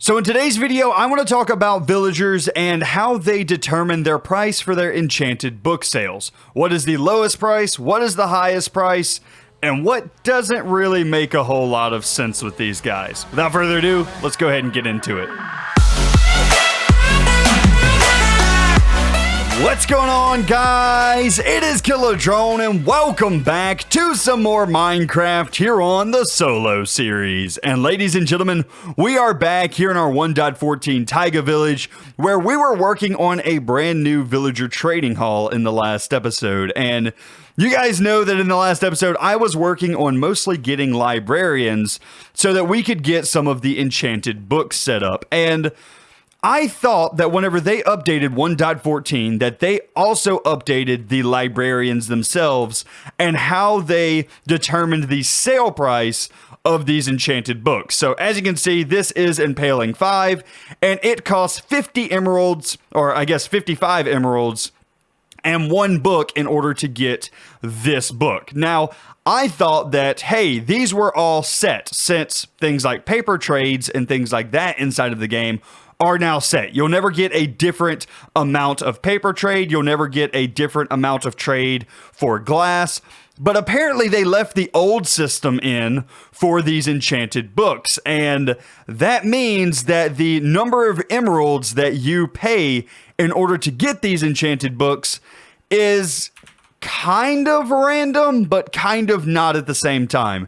So in today's video, I want to talk about villagers and how they determine their price for their enchanted book sales. What is the lowest price? What is the highest price? And what doesn't really make a whole lot of sense with these guys. Without further ado, let's go ahead and get into it. What's going on, guys? It is Drone, and welcome back to some more Minecraft here on the Solo series. And ladies and gentlemen, we are back here in our 1.14 Taiga Village, where we were working on a brand new villager trading hall in the last episode. And you guys know that in the last episode, I was working on mostly getting librarians so that we could get some of the enchanted books set up. And I thought that whenever they updated 1.14 that they also updated the librarians themselves and how they determined the sale price of these enchanted books. So as you can see, this is Impaling 5 and it costs 50 emeralds, or I guess 55 emeralds and one book in order to get this book. Now, I thought that, hey, these were all set since things like paper trades and things like that inside of the game are now set. You'll never get a different amount of paper trade. You'll never get a different amount of trade for glass. But apparently they left the old system in for these enchanted books. And that means that the number of emeralds that you pay in order to get these enchanted books is kind of random, but kind of not at the same time.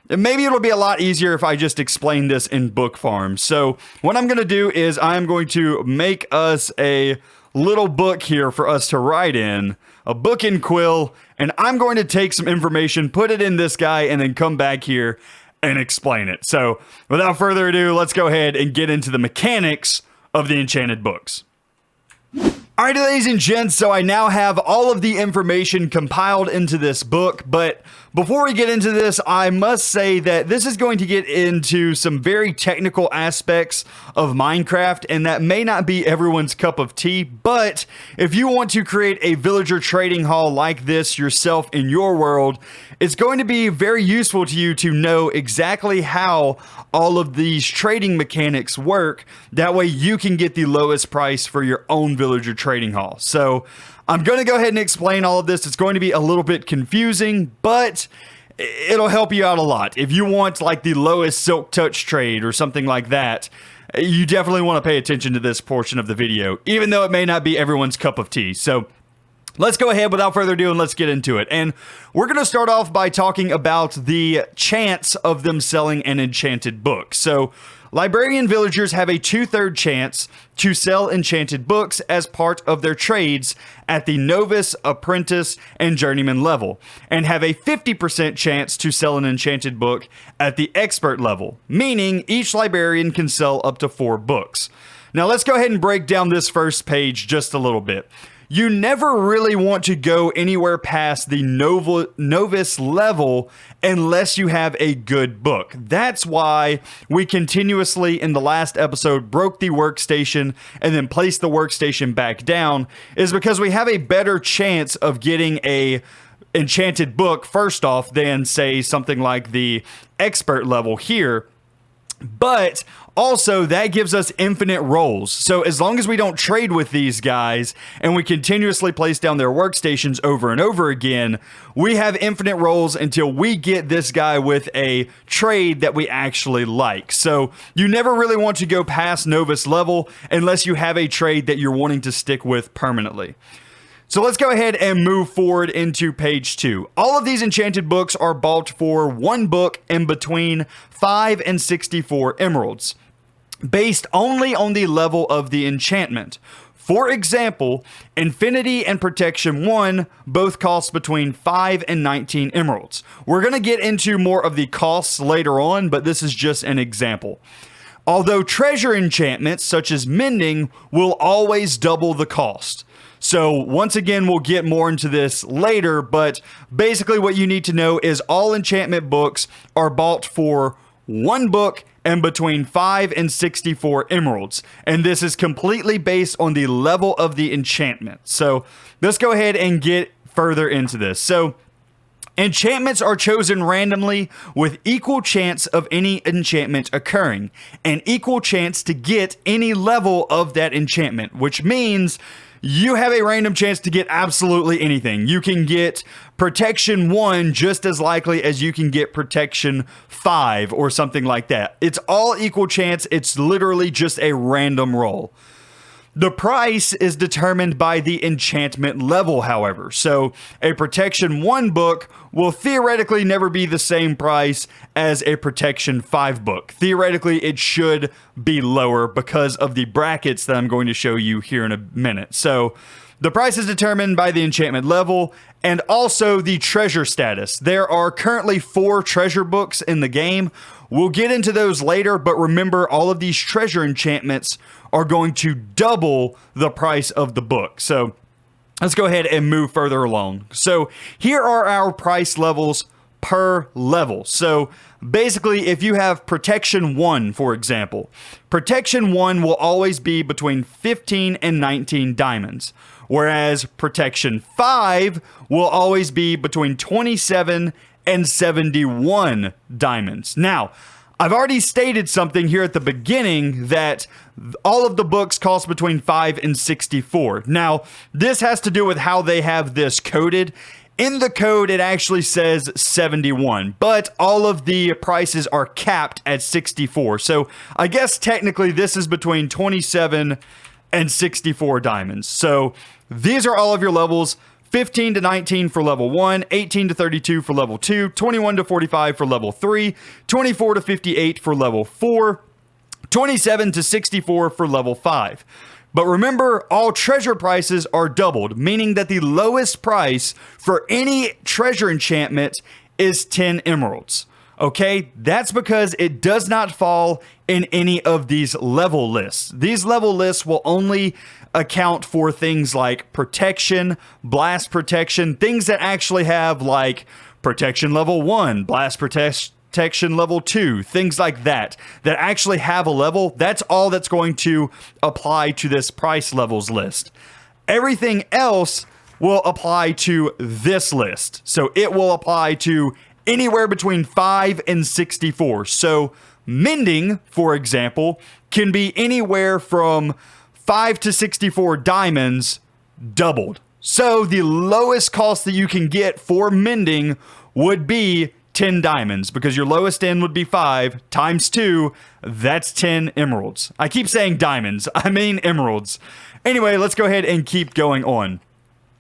And maybe it'll be a lot easier if I just explain this in book farm. So what I'm going to do is I'm going to make us a little book here for us to write in, a book and quill, and I'm going to take some information, put it in this guy, and then come back here and explain it. So without further ado, let's go ahead and get into the mechanics of the enchanted books. Alright, ladies and gents, so I now have all of the information compiled into this book, but before we get into this, I must say that this is going to get into some very technical aspects of Minecraft, and that may not be everyone's cup of tea, but if you want to create a villager trading hall like this yourself in your world, it's going to be very useful to you to know exactly how all of these trading mechanics work. That way you can get the lowest price for your own villager trading hall. So I'm going to go ahead and explain all of this. It's going to be a little bit confusing, but it'll help you out a lot. If you want like the lowest silk touch trade or something like that, you definitely want to pay attention to this portion of the video, even though it may not be everyone's cup of tea. So let's go ahead without further ado and let's get into it. And we're going to start off by talking about the chance of them selling an enchanted book. So librarian villagers have a 2/3 chance to sell enchanted books as part of their trades at the novice, apprentice, and journeyman level, and have a 50% chance to sell an enchanted book at the expert level, meaning each librarian can sell up to 4 books. Now let's go ahead and break down this first page just a little bit. You never really want to go anywhere past the novice level unless you have a good book. That's why we continuously in the last episode broke the workstation and then placed the workstation back down, is because we have a better chance of getting a enchanted book first off than say something like the expert level here. But also, that gives us infinite rolls. So as long as we don't trade with these guys and we continuously place down their workstations over and over again, we have infinite rolls until we get this guy with a trade that we actually like. So you never really want to go past novice level unless you have a trade that you're wanting to stick with permanently. So let's go ahead and move forward into page 2. All of these enchanted books are bought for one book in between 5 and 64 emeralds, based only on the level of the enchantment. For example, Infinity and Protection 1 both cost between 5 and 19 emeralds. We're going to get into more of the costs later on, but this is just an example. Although treasure enchantments such as mending will always double the cost. So once again, we'll get more into this later, but basically what you need to know is all enchantment books are bought for one book and between 5 and 64 emeralds. And this is completely based on the level of the enchantment. So let's go ahead and get further into this. So Enchantments are chosen randomly with equal chance of any enchantment occurring and equal chance to get any level of that enchantment, which means you have a random chance to get absolutely anything. You can get protection 1 just as likely as you can get protection 5 or something like that. It's all equal chance. It's literally just a random roll. The price is determined by the enchantment level, however. So a protection 1 book will theoretically never be the same price as a protection 5 book. Theoretically, it should be lower because of the brackets that I'm going to show you here in a minute. So the price is determined by the enchantment level and also the treasure status. There are currently 4 treasure books in the game. We'll get into those later, but remember, all of these treasure enchantments are going to double the price of the book. So let's go ahead and move further along. So here are our price levels per level. So basically, if you have protection 1, for example, protection 1 will always be between 15 and 19 diamonds, whereas protection 5 will always be between 27 and 71 diamonds. Now, I've already stated something here at the beginning that all of the books cost between 5 and 64. Now, this has to do with how they have this coded. In the code, it actually says 71, but all of the prices are capped at 64. So I guess technically this is between 27 and 64 diamonds. So these are all of your levels. 15 to 19 for level 1, 18 to 32 for level 2, 21 to 45 for level 3, 24 to 58 for level 4, 27 to 64 for level 5. But remember, all treasure prices are doubled, meaning that the lowest price for any treasure enchantment is 10 emeralds. Okay, that's because it does not fall in any of these level lists. These level lists will only account for things like protection, blast protection, things that actually have like protection level 1, blast protection level 2, things like that actually have a level. That's all that's going to apply to this price levels list. Everything else will apply to this list. So it will apply to anywhere between 5 and 64. So mending, for example, can be anywhere from 5 to 64 diamonds doubled. So the lowest cost that you can get for mending would be 10 diamonds, because your lowest end would be 5 times 2. That's 10 emeralds. I keep saying diamonds. I mean emeralds. Anyway, let's go ahead and keep going on.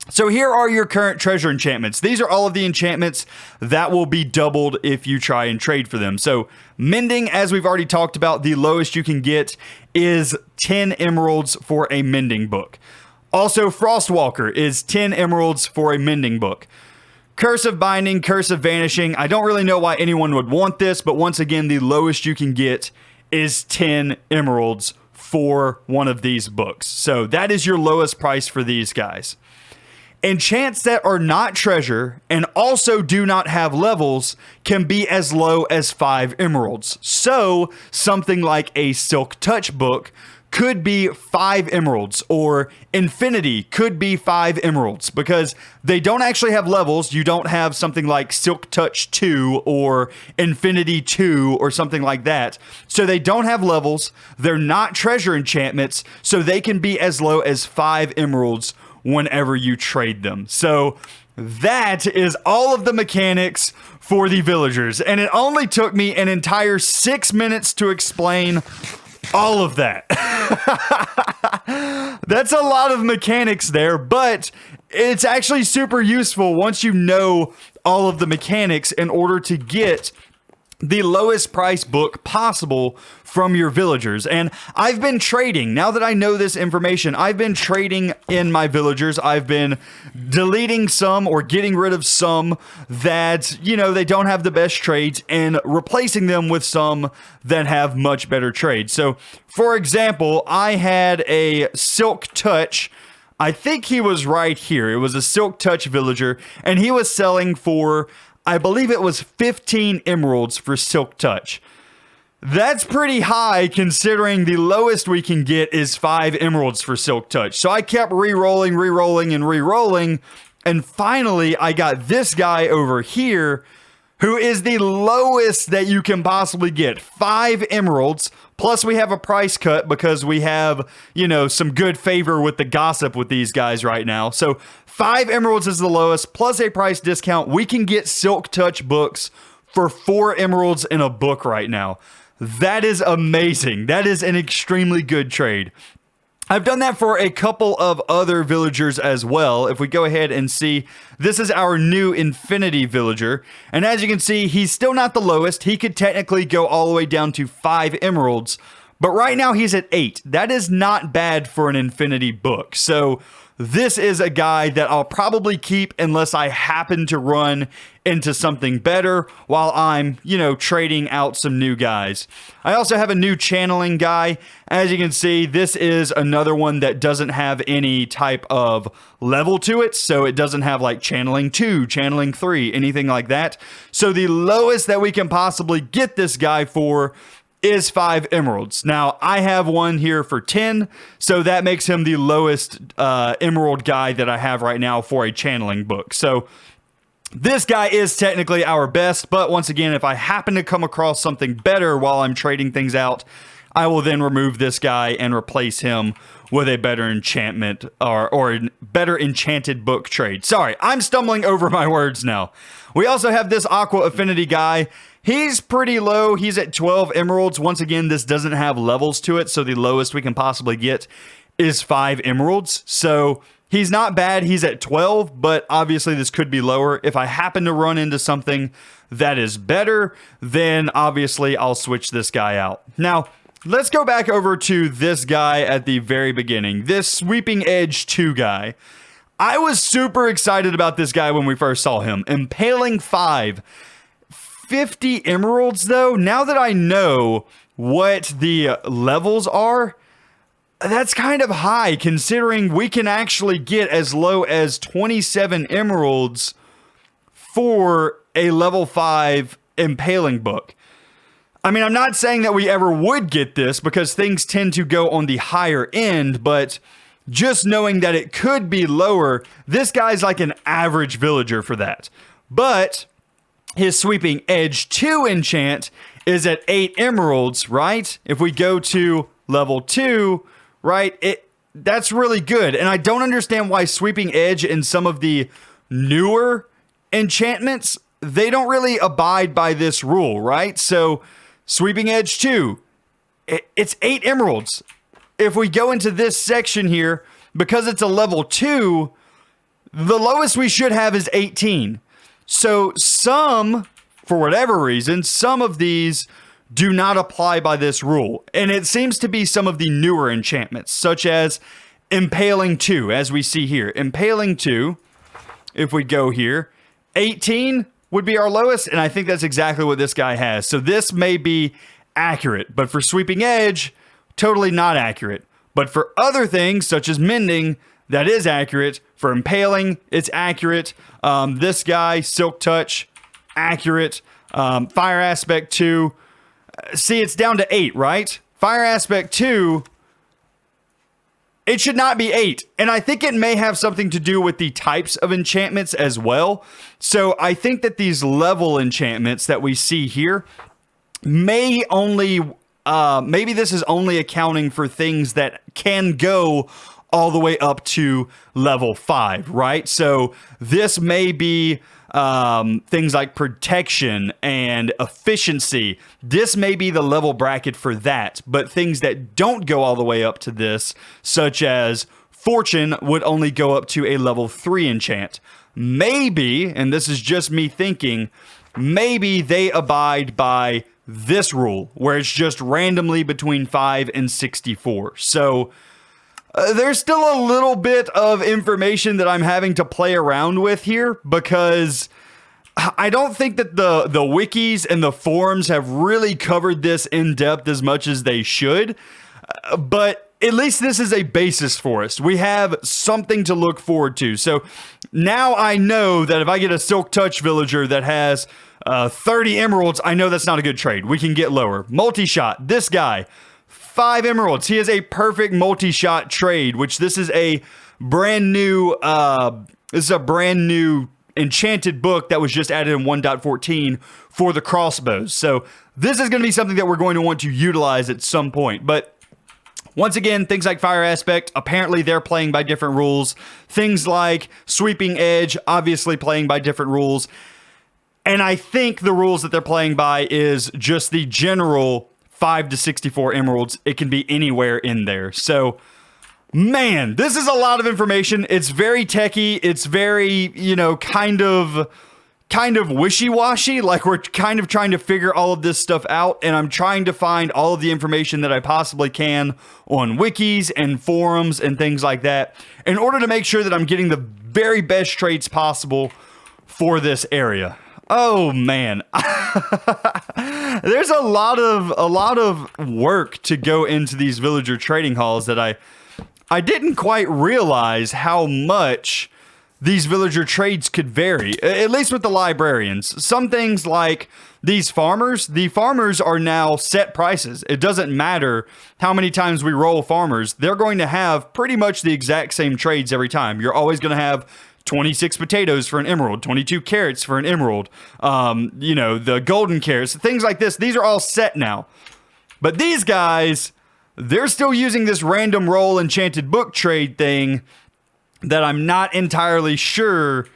So here are your current treasure enchantments. These are all of the enchantments that will be doubled if you try and trade for them. So mending, as we've already talked about, the lowest you can get is 10 emeralds for a mending book. Also, Frostwalker is 10 emeralds for a mending book. Curse of Binding, Curse of Vanishing. I don't really know why anyone would want this, but once again, the lowest you can get is 10 emeralds for one of these books. So that is your lowest price for these guys. Enchants that are not treasure and also do not have levels can be as low as 5 emeralds. So something like a Silk Touch book could be 5 emeralds, or Infinity could be 5 emeralds, because they don't actually have levels. You don't have something like Silk Touch 2 or Infinity 2 or something like that. So they don't have levels. They're not treasure enchantments, so they can be as low as 5 emeralds whenever you trade them. So that is all of the mechanics for the villagers, and it only took me an entire 6 minutes to explain all of that. That's a lot of mechanics there, but it's actually super useful once you know all of the mechanics in order to get the lowest price book possible from your villagers. And I've been trading. Now that I know this information, I've been trading in my villagers. I've been deleting some or getting rid of some that, you know, they don't have the best trades, and replacing them with some that have much better trades. So, for example, I had a Silk Touch. I think he was right here. It was a Silk Touch villager, and he was selling for, I believe it was 15 emeralds for Silk Touch. That's pretty high considering the lowest we can get is 5 emeralds for Silk Touch. So I kept re-rolling, and re-rolling And finally, I got this guy over here, who is the lowest that you can possibly get. 5 emeralds. Plus, we have a price cut because we have, you know, some good favor with the gossip with these guys right now. So 5 emeralds is the lowest, plus a price discount. We can get Silk Touch books for 4 emeralds in a book right now. That is amazing. That is an extremely good trade. I've done that for a couple of other villagers as well. If we go ahead and see, this is our new Infinity villager. And as you can see, he's still not the lowest. He could technically go all the way down to 5 emeralds. But right now he's at 8. That is not bad for an Infinity book. So this is a guy that I'll probably keep unless I happen to run into something better while I'm, you know, trading out some new guys. I also have a new channeling guy. As you can see, this is another one that doesn't have any type of level to it. So it doesn't have like channeling 2, channeling 3, anything like that. So the lowest that we can possibly get this guy for is 5 emeralds. Now, I have one here for 10, so that makes him the lowest emerald guy that I have right now for a channeling book. So this guy is technically our best, but once again, if I happen to come across something better while I'm trading things out, I will then remove this guy and replace him with a better enchantment or a better enchanted book trade. Sorry, I'm stumbling over my words now. We also have this Aqua Affinity guy. He's pretty low. He's at 12 emeralds. Once again, this doesn't have levels to it, so the lowest we can possibly get is 5 emeralds. So he's not bad. He's at 12, but obviously this could be lower. If I happen to run into something that is better, then obviously I'll switch this guy out. Now, let's go back over to this guy at the very beginning. This Sweeping Edge 2 guy. I was super excited about this guy when we first saw him. Impaling 5. 50 emeralds though, now that I know what the levels are, that's kind of high considering we can actually get as low as 27 emeralds for a level 5 impaling book. I mean, I'm not saying that we ever would get this because things tend to go on the higher end, but just knowing that it could be lower, this guy's like an average villager for that. But his Sweeping Edge 2 enchant is at 8 emeralds, right? If we go to level 2, right, that's really good. And I don't understand why Sweeping Edge and some of the newer enchantments, they don't really abide by this rule, right? So Sweeping Edge 2, it's 8 emeralds. If we go into this section here, because it's a level 2, the lowest we should have is 18. So some, for whatever reason, some of these do not apply by this rule. And it seems to be some of the newer enchantments, such as Impaling 2, as we see here. Impaling 2, if we go here, 18 would be our lowest, and I think that's exactly what this guy has. So this may be accurate, but for Sweeping Edge, totally not accurate. But for other things, such as Mending, that is accurate. For Impaling, it's accurate. This guy, Silk Touch, accurate. Fire Aspect 2. See, it's down to 8, right? Fire Aspect 2, it should not be 8. And I think it may have something to do with the types of enchantments as well. So I think that these level enchantments that we see here may only... maybe this is only accounting for things that can go all the way up to level 5, right? So this may be things like protection and efficiency. This may be the level bracket for that, but things that don't go all the way up to this, such as fortune, would only go up to a level 3 enchant. Maybe, and this is just me thinking, maybe they abide by this rule where it's just randomly between 5 and 64. So there's still a little bit of information that I'm having to play around with here because I don't think that the wikis and the forums have really covered this in depth as much as they should. But at least this is a basis for us. We have something to look forward to. So now I know that if I get a Silk Touch villager that has 30 emeralds, I know that's not a good trade. We can get lower. Multi-shot, this guy, 5 emeralds. He is a perfect multi-shot trade, which this is a brand new This is a brand new Enchanted book that was just added in 1.14 for the crossbows. So this is going to be something that we're going to want to utilize at some point. But once again, things like Fire Aspect, apparently they're playing by different rules. Things like Sweeping Edge, obviously playing by different rules. And I think the rules that they're playing by is just the general 5 to 64 emeralds. It can be anywhere in there. So, man, this is a lot of information. It's very techy. It's very, kind of wishy-washy. Like, we're kind of trying to figure all of this stuff out, and I'm trying to find all of the information that I possibly can on wikis and forums and things like that in order to make sure that I'm getting the very best trades possible for this area. Oh man, there's a lot of work to go into these villager trading halls that I didn't quite realize how much these villager trades could vary, at least with the librarians. Some things like these farmers, the farmers are now set prices. It doesn't matter how many times we roll farmers. They're going to have pretty much the exact same trades every time. You're always going to have 26 potatoes for an emerald, 22 carrots for an emerald, the golden carrots, things like this. These are all set now. But these guys, they're still using this random roll enchanted book trade thing that I'm not entirely sure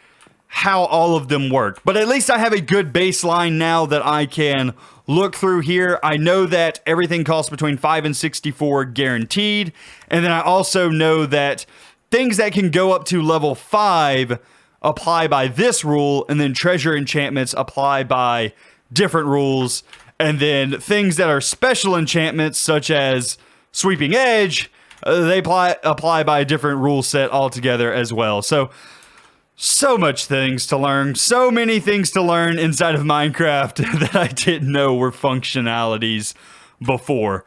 how all of them work. But at least I have a good baseline now that I can look through here. I know that everything costs between 5 and 64 guaranteed. And then I also know that things that can go up to level 5 apply by this rule, and then treasure enchantments apply by different rules. And then things that are special enchantments, such as Sweeping Edge, they apply by a different rule set altogether as well. So much things to learn. So many things to learn inside of Minecraft that I didn't know were functionalities before.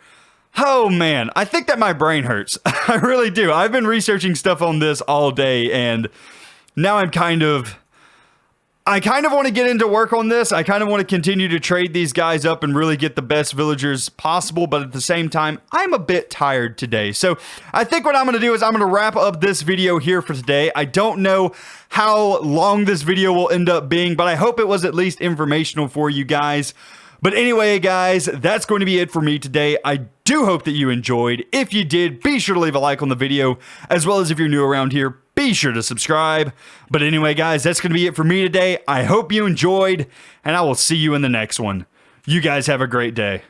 Oh man, I think that my brain hurts. I really do. I've been researching stuff on this all day, and now I kind of want to get into work on this. I kind of want to continue to trade these guys up and really get the best villagers possible, but at the same time, I'm a bit tired today. So I think what I'm going to do is I'm going to wrap up this video here for today. I don't know how long this video will end up being, but I hope it was at least informational for you guys. But anyway, guys, that's going to be it for me today. I do hope that you enjoyed. If you did, be sure to leave a like on the video, as well as if you're new around here, be sure to subscribe. But anyway, guys, that's going to be it for me today. I hope you enjoyed, and I will see you in the next one. You guys have a great day.